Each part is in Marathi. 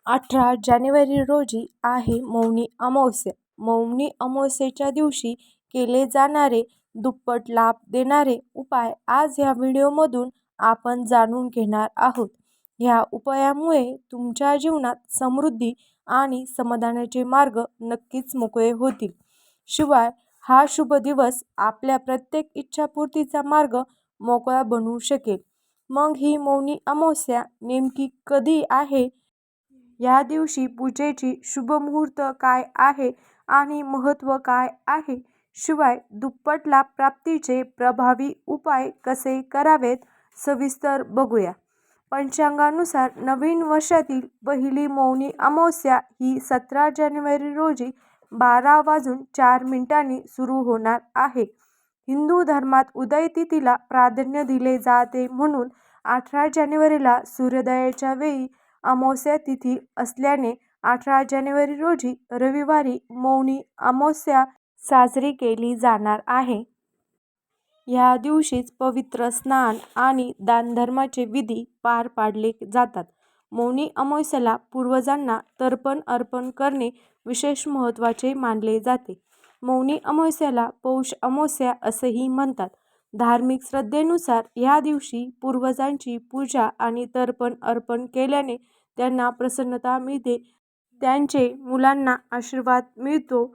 18 जानेवारी रोजी आहे मौनी अमावस्या. मौनी अमावस्येच्या दिवशी केले जाणारे दुप्पट लाभ देणारे उपाय आज या व्हिडिओमधून आपण जाणून घेणार आहोत. ह्या उपायामुळे तुमच्या जीवनात समृद्धी आणि समाधानाचे मार्ग नक्कीच मोकळे होतील. शिवाय हा शुभ दिवस आपल्या प्रत्येक इच्छापूर्तीचा मार्ग मोकळा बनवू शकेल. मग ही मौनी अमावस्या नेमकी कधी आहे, या दिवशी पूजेची शुभ मुहूर्त काय आहे आणि महत्त्व काय आहे, शिवाय दुप्पट लाभ प्राप्तीचे प्रभावी उपाय कसे करावेत, सविस्तर बघूया. पंचांगानुसार नवीन वर्षातील पहिली मौनी अमावस्या ही 17 जानेवारी रोजी 12:04 सुरू होणार आहे. हिंदू धर्मात उदय तिथीला प्राधान्य दिले जाते, म्हणून 18 जानेवारीला सूर्योदयाच्या वेळी अमावस्या तिथी असल्याने 18 जानेवारी रोजी रविवारी मौनी अमावस्या साजरी केली जाणार आहे. या दिवशीच पवित्र स्नान आणि दानधर्माचे विधी पार पाडले जातात. मौनी अमावस्येला पूर्वजांना तर्पण अर्पण करणे विशेष महत्त्वाचे मानले जाते. मौनी अमावस्येला पौष अमावस्या असेही म्हणतात. धार्मिक श्रद्धेनुसार या दिवशी पूर्वजांची पूजा आणि तर्पण अर्पण केल्याने त्यांना प्रसन्नता मिळते, त्यांचे मुलांना आशीर्वाद मिळतो,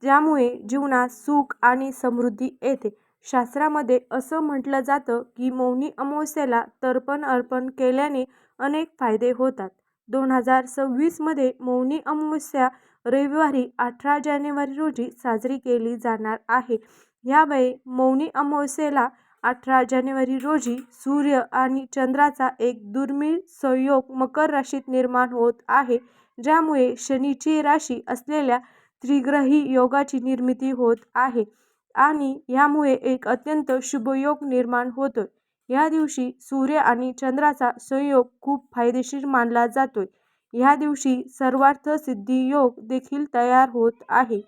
ज्यामुळे जीवनात सुख आणि समृद्धी येते. शास्त्रामध्ये असं म्हटलं जातं की मौनी अमावस्येला तर्पण अर्पण केल्याने अनेक फायदे होतात. 2026 मध्ये मौनी अमावस्या रविवारी 18 जानेवारी रोजी साजरी केली जाणार आहे. यावेळी मौनी अमावस्येला 18 जानेवारी रोजी सूर्य आणि चंद्राचा एक दुर्मिळ संयोग मकर राशीत निर्माण होत आहे, ज्यामुळे शनीची राशी असलेल्या त्रिग्रही योगाची निर्मिती होत आहे आणि यामुळे एक अत्यंत शुभयोग निर्माण होतोय. या दिवशी सूर्य आणि चंद्राचा संयोग खूप फायदेशीर मानला जातोय. या दिवशी सर्वार्थ सिद्धी योग देखील तयार होत आहे.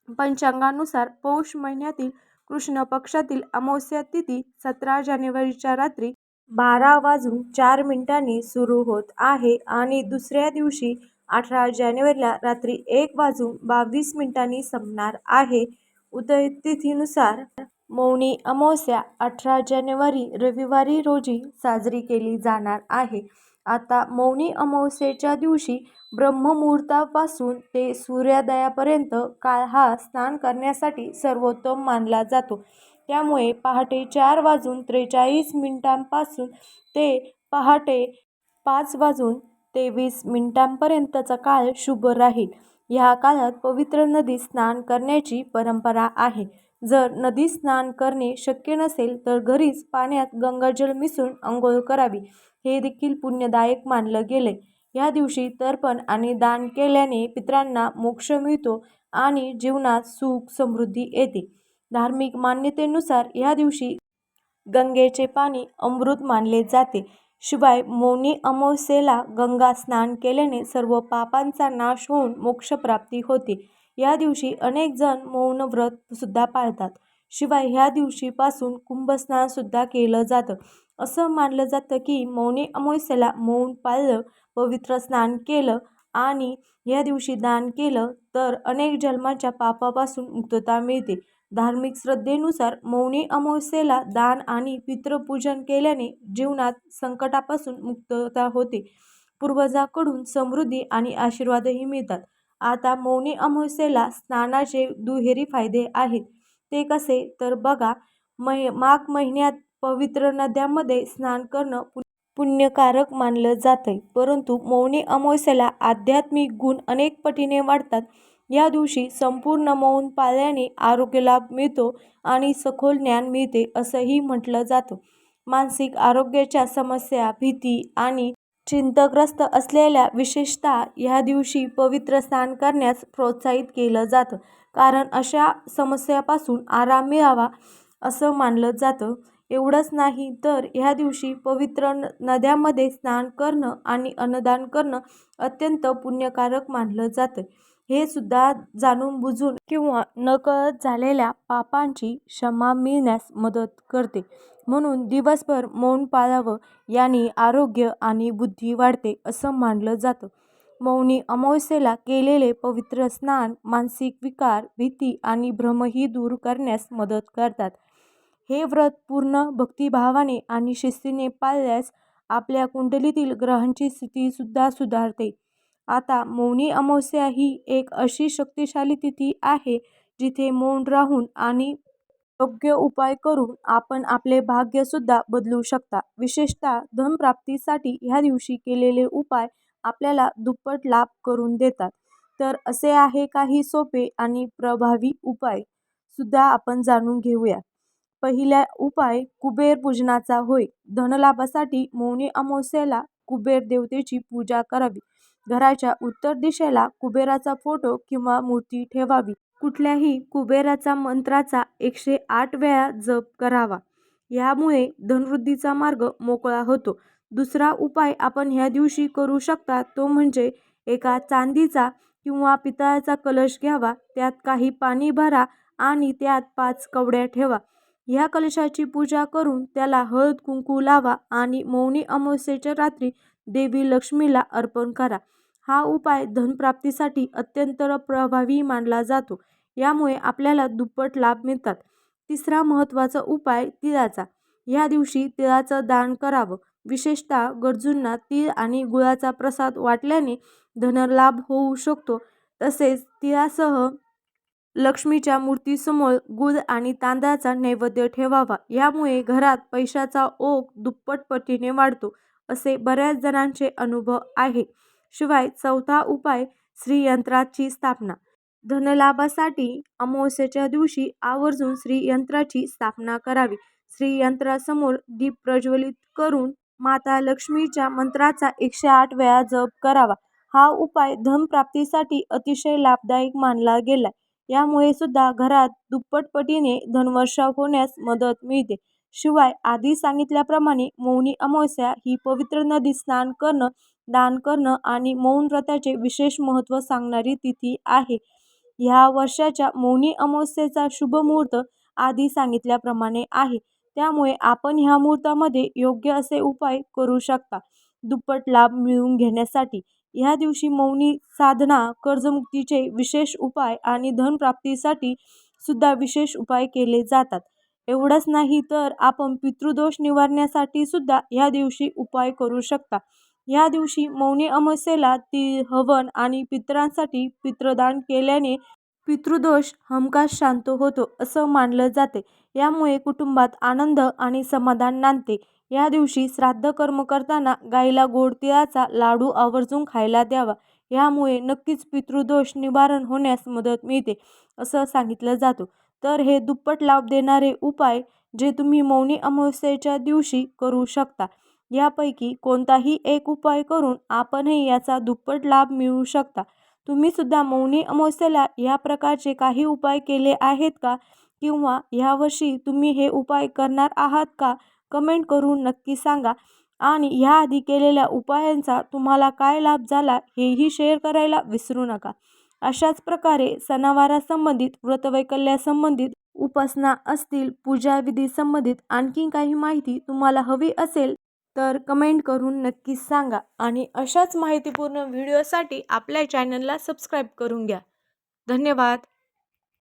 पंचांगानुसार पौष महिन्यातील कृष्ण पक्षातील अमावस्या तिथी 17 जानेवारीच्या रात्री 12:04 सुरू होत आहे आणि दुसऱ्या दिवशी 18 जानेवारीला रात्री 1:22 संपणार आहे. उदय तिथीनुसार मौनी अमावस्या 18 जानेवारी रविवारी रोजी साजरी केली जाणार आहे. आता मौनी अमावस्येच्या दिवशी ब्रह्ममुहूर्तापासून ते सूर्योदयापर्यंत काळ हा स्नान करण्यासाठी सर्वोत्तम मानला जातो. त्यामुळे पहाटे 4:43 पासून ते पहाटे 5:23 काळ शुभ राहील. या काळात पवित्र नदीत स्नान करण्याची परंपरा आहे. जर नदीत स्नान करणे शक्य नसेल तर घरीच पाण्यात गंगाजल मिसळून आंघोळ करावी, हे देखील पुण्यदायक मानलं गेलंय. या दिवशी तर्पण आणि दान केल्याने पितरांना मोक्ष मिळतो आणि जीवनात सुख समृद्धी येते. धार्मिक मान्यतेनुसार या दिवशी गंगेचे पाणी अमृत मानले जाते. शिवाय मौनी अमावस्येला गंगा स्नान केल्याने सर्व पापांचा नाश होऊन मोक्षप्राप्ती होते. या दिवशी अनेक जण मौन व्रत सुद्धा पाळतात. शिवाय ह्या दिवशीपासून कुंभस्नान सुद्धा केलं जातं. असं मानलं जातं की मौनी अमावस्येला मौन पाळलं, पवित्र स्नान केलं आणि या दिवशी दान केलं तर अनेक जन्मांच्या पापापासून मुक्तता मिळते. धार्मिक श्रद्धेनुसार मौनी अमावस्येला दान आणि पितृपूजन केल्याने जीवनात संकटापासून मुक्तता होते, पूर्वजांकडून समृद्धी आणि आशीर्वादही मिळतात. आता मौनी अमावस्येला स्नानाचे दुहेरी फायदे आहेत. ते कसे तर बघा. माघ महिन्यात पवित्र नद्यांमध्ये स्नान करणं पुण्यकारक मानलं जातंय, परंतु मौनी अमावस्येला आध्यात्मिक गुण अनेक पटीने वाढतात. या दिवशी संपूर्ण मौन पाळल्याने आरोग्य लाभ मिळतो आणि सखोल ज्ञान मिळते असंही म्हटलं जातं. मानसिक आरोग्याच्या समस्या, भीती आणि चिंताग्रस्त असलेल्या विशेषतः या दिवशी पवित्र स्नान करण्यास प्रोत्साहित केलं जातं, कारण अशा समस्यापासून आराम मिळावा असं मानलं जातं. एवढंच नाही तर या दिवशी पवित्र नद्यांमध्ये स्नान करणं आणि अन्नदान करणं अत्यंत पुण्यकारक मानलं जातं. हे सुद्धा जाणून बुजून किंवा नकळत झालेल्या पापांची क्षमा मिळण्यास मदत करते. म्हणून दिवसभर मौन पाळावं, याने आरोग्य आणि बुद्धी वाढते असं मानलं जातं. मौनी अमावस्येला केलेले पवित्र स्नान मानसिक विकार, भीती आणि भ्रमही दूर करण्यास मदत करतात. हे व्रत पूर्ण भक्तिभावाने आणि शिस्तीने पाळल्यास आपल्या कुंडलीतील ग्रहांची स्थितीसुद्धा सुधारते. आता मौनी अमावस्या ही एक अशी शक्तिशाली तिथी आहे जिथे मौन राहून आणि योग्य उपाय करून आपण आपले भाग्यसुद्धा बदलू शकता. विशेषतः धनप्राप्तीसाठी ह्या दिवशी केलेले उपाय आपल्याला दुप्पट लाभ करून देतात. तर असे आहे काही सोपे आणि प्रभावी उपाय सुद्धा आपण जाणून घेऊया. पहिला उपाय कुबेर पूजनाचा होय. धनलाभासाठी मौनी अमावस्येला कुबेर देवतेची पूजा करावी. घराच्या उत्तर दिशेला कुबेराचा फोटो किंवा मूर्ती ठेवावी. कुठल्याही कुबेराचा मंत्राचा 108 वेळा जप करावा. यामुळे धनवृद्धीचा मार्ग मोकळा होतो. दुसरा उपाय आपण ह्या दिवशी करू शकता तो म्हणजे एका चांदीचा किंवा पितळाचा कलश घ्यावा. त्यात काही पाणी भरा आणि त्यात 5 कवड्या ठेवा. ह्या कलशाची पूजा करून त्याला हळद कुंकू लावा आणि मौनी अमावस्येच्या रात्री देवी लक्ष्मीला अर्पण करा. हा उपाय धनप्राप्तीसाठी अत्यंत प्रभावी मानला जातो. यामुळे आपल्याला दुप्पट लाभ मिळतात. तिसरा महत्त्वाचा उपाय तिळाचा. ह्या दिवशी तिळाचं दान करावं. विशेषतः गरजूंना तीळ आणि गुळाचा प्रसाद वाटल्याने धनलाभ होऊ शकतो. तसेच तिळासह लक्ष्मीच्या मूर्तीसमोर गुळ आणि तांदळाचा नैवेद्य ठेवावा. यामुळे घरात पैशाचा ओघ दुप्पट पटीने वाढतो असे बऱ्याच जणांचे अनुभव आहे. शिवाय चौथा उपाय श्रीयंत्राची स्थापना. धनलाभासाठी अमावस्येच्या दिवशी आवर्जून श्रीयंत्राची स्थापना करावी. श्रीयंत्रासमोर दीप प्रज्वलित करून माता लक्ष्मीच्या मंत्राचा 108 वेळा जप करावा. हा उपाय धनप्राप्तीसाठी अतिशय लाभदायक मानला गेलाय. यामुळे सुद्धा घरात दुप्पट पटीने धनवर्षाव होण्यास मदत मिळते. शिवाय आधी सांगितल्याप्रमाणे मौनी अमावस्या ही पवित्र नदीत स्नान करणं, दान करणं आणि मौन व्रताचे विशेष महत्त्व सांगणारी तिथी आहे. ह्या वर्षाच्या मौनी अमावस्येचा शुभ मुहूर्त आधी सांगितल्याप्रमाणे आहे. त्यामुळे आपण ह्या मुहूर्तामध्ये योग्य असे उपाय करू शकता दुप्पट लाभ मिळवून घेण्यासाठी. ह्या दिवशी मौनी साधना, कर्जमुक्तीचे विशेष उपाय आणि धनप्राप्तीसाठी सुद्धा विशेष उपाय केले जातात. एवढंच नाही तर आपण पितृदोष निवारण्यासाठी सुद्धा ह्या दिवशी उपाय करू शकता. ह्या दिवशी मौनी अमावस्येला तीळ, हवन आणि पितरांसाठी पितृदान केल्याने पितृदोष हमखास शांत होतो असं मानलं जाते. यामुळे कुटुंबात आनंद आणि समाधान नांदते. या दिवशी श्राद्ध कर्म करताना गाईला गोड तिळाचा लाडू आवर्जून खायला द्यावा. यामुळे नक्कीच पितृदोष निवारण होण्यास मदत मिळते असं सांगितलं जातं. तर हे दुप्पट लाभ देणारे उपाय जे तुम्ही मौनी अमावस्येच्या दिवशी करू शकता. यापैकी कोणताही एक उपाय करून आपणही याचा दुप्पट लाभ मिळवू शकता. तुम्ही सुद्धा मौनी अमावस्येला या प्रकारचे काही उपाय केले आहेत का? किंवा यावर्षी तुम्ही हे उपाय करणार आहात का? कमेंट करून नक्की सांगा. आणि ह्याआधी केलेल्या उपायांचा तुम्हाला काय लाभ झाला हेही शेअर करायला विसरू नका. अशाच प्रकारे सणावारासंबंधित, व्रतवैकल्यासंबंधित, उपासना असतील, पूजाविधी संबंधित आणखी काही माहिती तुम्हाला हवी असेल तर कमेंट करून नक्कीच सांगा. आणि अशाच माहितीपूर्ण व्हिडिओसाठी आपल्या चॅनलला सबस्क्राईब करून घ्या. धन्यवाद.